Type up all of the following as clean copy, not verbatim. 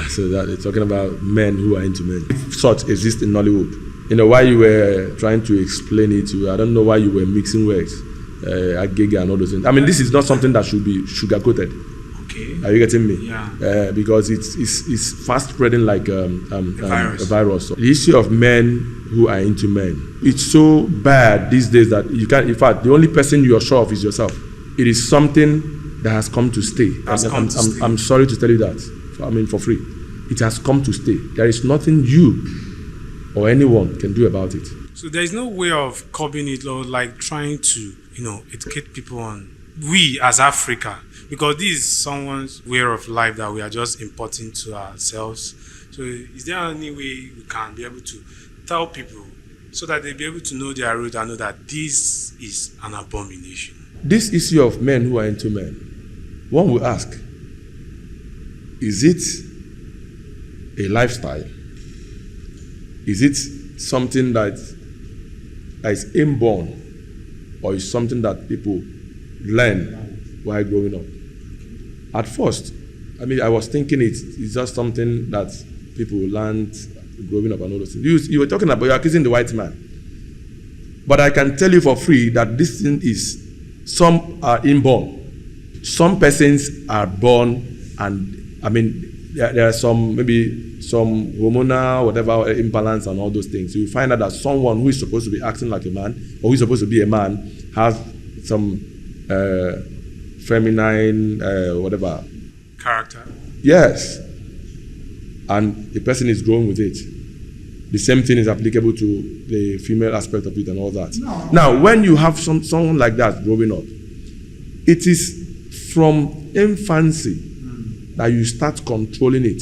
So that they're talking about men who are into men. If such exist in Nollywood. You know, while you were trying to explain it, I don't know why you were mixing words, agege and all those things. I mean, this is not something that should be sugar-coated. Okay. Are you getting me? Yeah. Because it's fast spreading like a virus. So the issue of men who are into men, it's so bad these days that you can't. In fact, the only person you are sure of is yourself. It is something that has come to stay. I'm sorry to tell you that. For free. It has come to stay. There is nothing you or anyone can do about it. So there is no way of curbing it or like trying to, educate people on we as Africa, because this is someone's way of life that we are just importing to ourselves. So is there any way we can be able to tell people so that they'll be able to know their root and know that this is an abomination? This issue of men who are into men, one will ask, is it a lifestyle? Is it something that is inborn, or is something that people learn while growing up? At first, I was thinking it's just something that people learned growing up and all those things. You were talking about, you are accusing the white man. But I can tell you for free that this thing is, some are inborn. Some persons are born, and there are some, maybe some hormonal, whatever, imbalance and all those things. So you find out that someone who is supposed to be acting like a man, or who is supposed to be a man, has some feminine, whatever. Character. Yes. And the person is growing with it. The same thing is applicable to the female aspect of it and all that. No. Now, when you have someone like that growing up, it is from infancy that you start controlling it.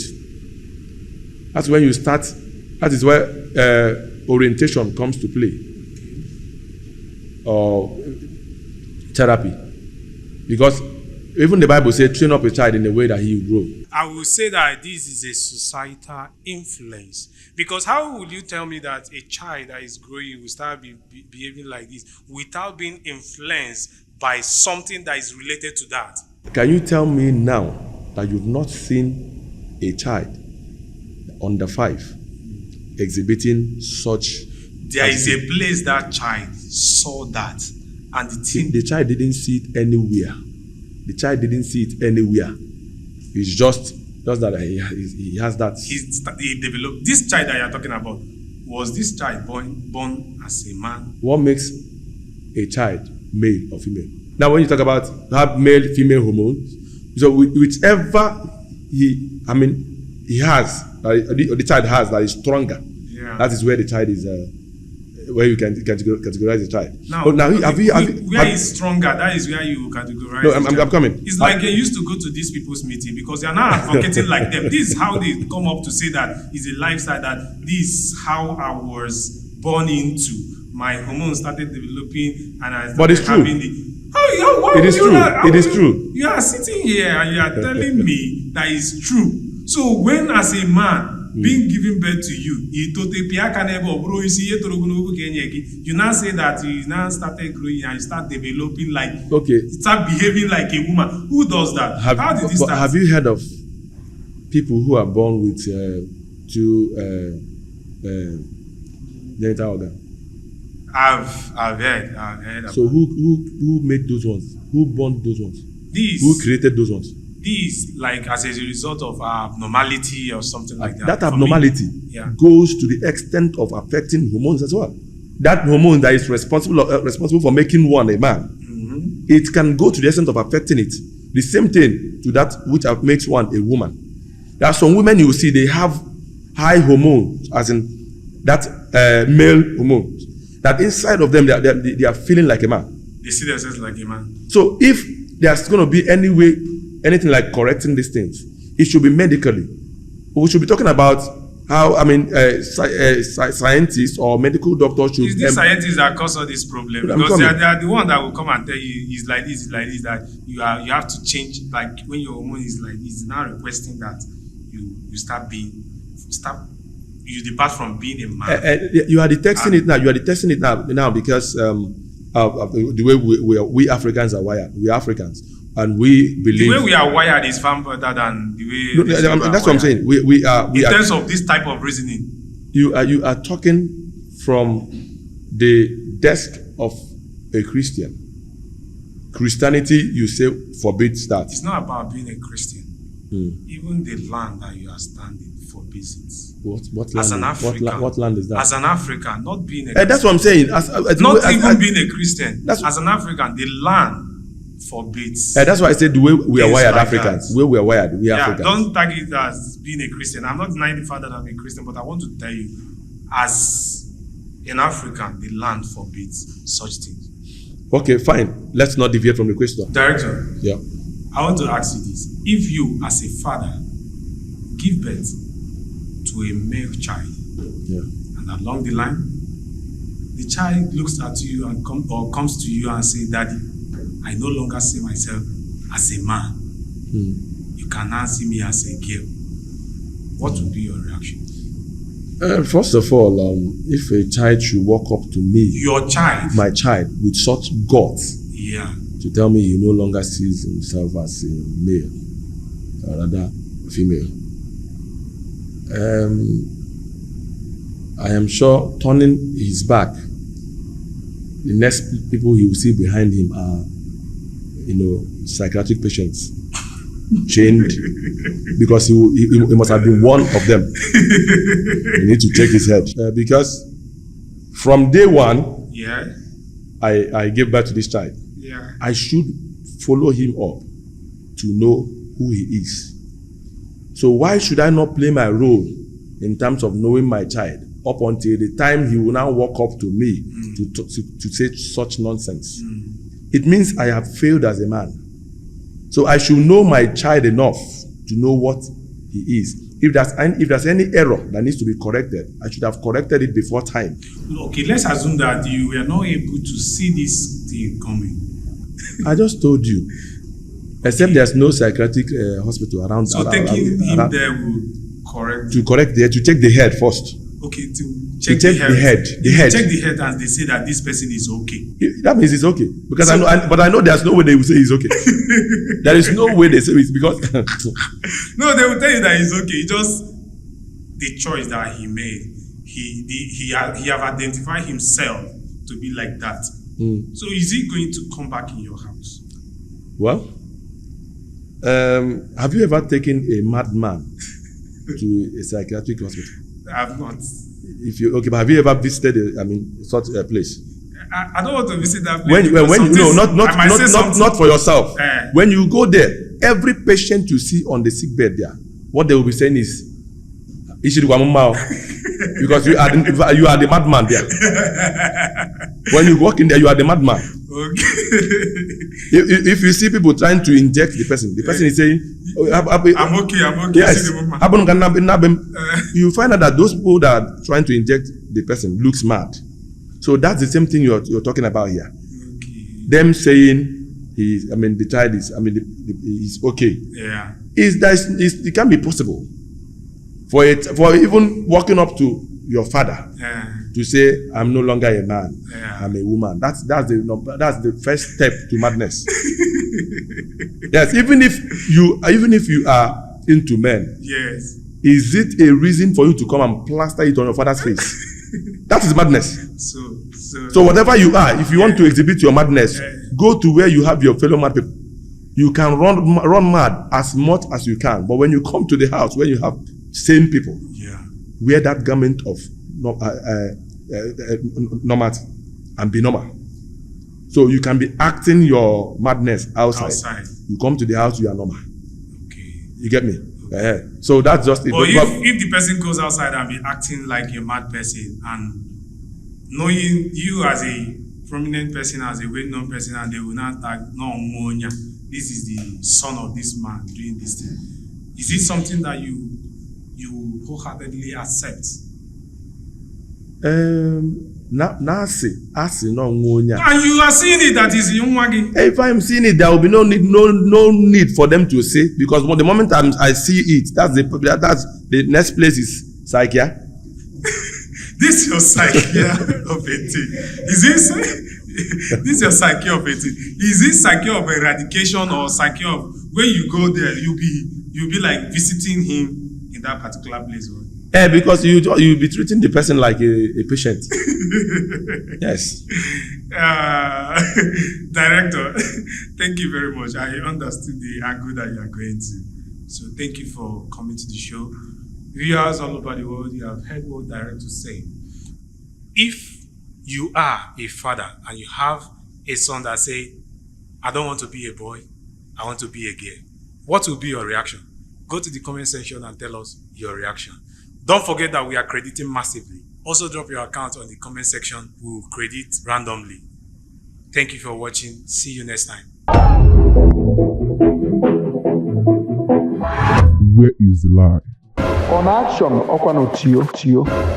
That's when you start, that is where orientation comes to play. Or therapy. Because even the Bible says, train up a child in the way that he will grow. I will say that this is a societal influence. Because how will you tell me that a child that is growing will start behaving like this without being influenced by something that is related to that? Can you tell me now that you've not seen a child under 5 exhibiting such? There is a place that child saw that, and the child didn't see it anywhere. The child didn't see it anywhere. It's just that he has that. He developed. This child that you're talking about, was this child born as a man? What makes a child male or female? Now, when you talk about have male, female hormones, so whichever he has, or the child has that is stronger, that is where the child is. Where you can categorize a child. Now where is stronger? That is where you categorize. No, I'm coming. It's like they used to go to these people's meeting because they are not advocating like them. This is how they come up to say that is a lifestyle, that this is how I was born into. My hormones started developing, and I started having it is true. It is true. You are sitting here and you are telling me that it's true. So when as a man being given birth to you, you now say that you now started growing and you start developing start behaving like a woman. Who does that? How did this start? Have you heard of people who are born with two genital organs? I've heard. So who made those ones? Who born those ones? Who created those ones? This, like as a result of abnormality or something like that. That abnormality goes to the extent of affecting hormones as well. That hormone that is responsible for making one a man, it can go to the extent of affecting it. The same thing to that which makes one a woman. There are some women you will see, they have high hormones, as in that male hormones, that inside of them they are feeling like a man. They see themselves like a man. So if there's going to be anything like correcting these things, it should be medically. We should be talking about how, scientists or medical doctors should... It's the scientists that cause all this problem. Because they are the one that will come and tell you, it's like this, that you have to change. Like when your hormone is like this, it's now requesting that you depart from being a man. You are detecting it now. You are detecting it now because of the way we Africans are wired. We Africans, and we believe. The way we are wired is far better than the way. No, that's what I'm saying. We are. In terms of this type of reasoning. You are talking from the desk of a Christian. Christianity, you say, forbids that. It's not about being a Christian. Even the land that you are standing forbids it. What land? As an African, what land is that? As an African, not being a Christian. That's what I'm saying. Being a Christian. As an African, the land forbids. That's why I said the way we are wired, like Africans. The way we are wired, we Africans. Don't tag it as being a Christian. I'm not denying the fact that I'm a Christian, but I want to tell you, as an African, the land forbids such things. Okay, fine. Let's not deviate from the question. Director. Yeah. I want to ask you this. If you, as a father, give birth to a male child, and along the line, the child looks at you and comes to you and says, Daddy, I no longer see myself as a man. You can now see me as a girl. What would be your reaction? First of all, if a child should walk up to me, my child, with such guts, to tell me he no longer sees himself as a male, or rather female, I am sure turning his back, the next people he will see behind him are, psychiatric patients, chained, because he must have been one of them. You need to check his head, because from day one, I gave birth to this child. I should follow him up to know who he is. So why should I not play my role in terms of knowing my child up until the time he will now walk up to me to say such nonsense? It means I have failed as a man. So I should know my child enough to know what he is. If there's any error that needs to be corrected, I should have corrected it before time. Okay, let's assume that you were not able to see this thing coming. I just told you. Except there's no psychiatric hospital around. So taking him there will correct. To check the head first. Okay, to check the head. Check the head and they say that this person is okay. That means it's okay. Because I know there's no way they will say he's okay. There is no way they say it's because no, they will tell you that he's okay. It's just the choice that he made. He have identified himself to be like that. So is he going to come back in your house? Well, have you ever taken a madman to a psychiatric hospital? I have not. But have you ever visited such a place? I don't want to visit that place. Not for yourself. When you go there, every patient you see on the sick bed there, what they will be saying is, because you are the madman there. When you walk in there, you are the madman. Okay. If you see people trying to inject the person is saying, I'm okay. Yes. You find out that those people that are trying to inject the person looks mad. So that's the same thing you're talking about here. Okay. Them saying the child is, he's okay. Yeah. It can be possible for even walking up to your father to say, I'm no longer a man, I'm a woman. That's the first step to madness. Yes, even if you are into men, yes, is it a reason for you to come and plaster it on your father's face? That is madness. So whatever you are, if you want to exhibit your madness, go to where you have your fellow mad people. You can run mad as much as you can, but when you come to the house where you have sane people, wear that garment of normality and be normal. So you can be acting your madness outside. You come to the house, you are normal. Okay. You get me? So that's just it. But if the person goes outside and be acting like a mad person, and knowing you as a prominent person, as a well-known person, and they will not tag, no, this is the son of this man doing this thing. Is it something that you wholeheartedly accept? And you are seeing it that is Yungwagi. If I'm seeing it, there will be no need for them to say, because the moment I see it, that's the next place is Psychia. This is your Psychia of a thing. Is it? This is your psyche of 18. Is it psyche of eradication or psyche of when you go there, you'll be like visiting him in that particular place? Yeah, because you'll be treating the person like a patient. Yes. Director, thank you very much. I understood the angle that you are going to. So thank you for coming to the show. Viewers all over the world, you have heard what director say. If you are a father and you have a son that say, I don't want to be a boy, I want to be a girl, what will be your reaction? Go to the comment section and tell us your reaction. Don't forget that we are crediting massively. Also drop your account on the comment section. We will credit randomly. Thank you for watching. See you next time. Where is the lie? On action, Okwano Tio.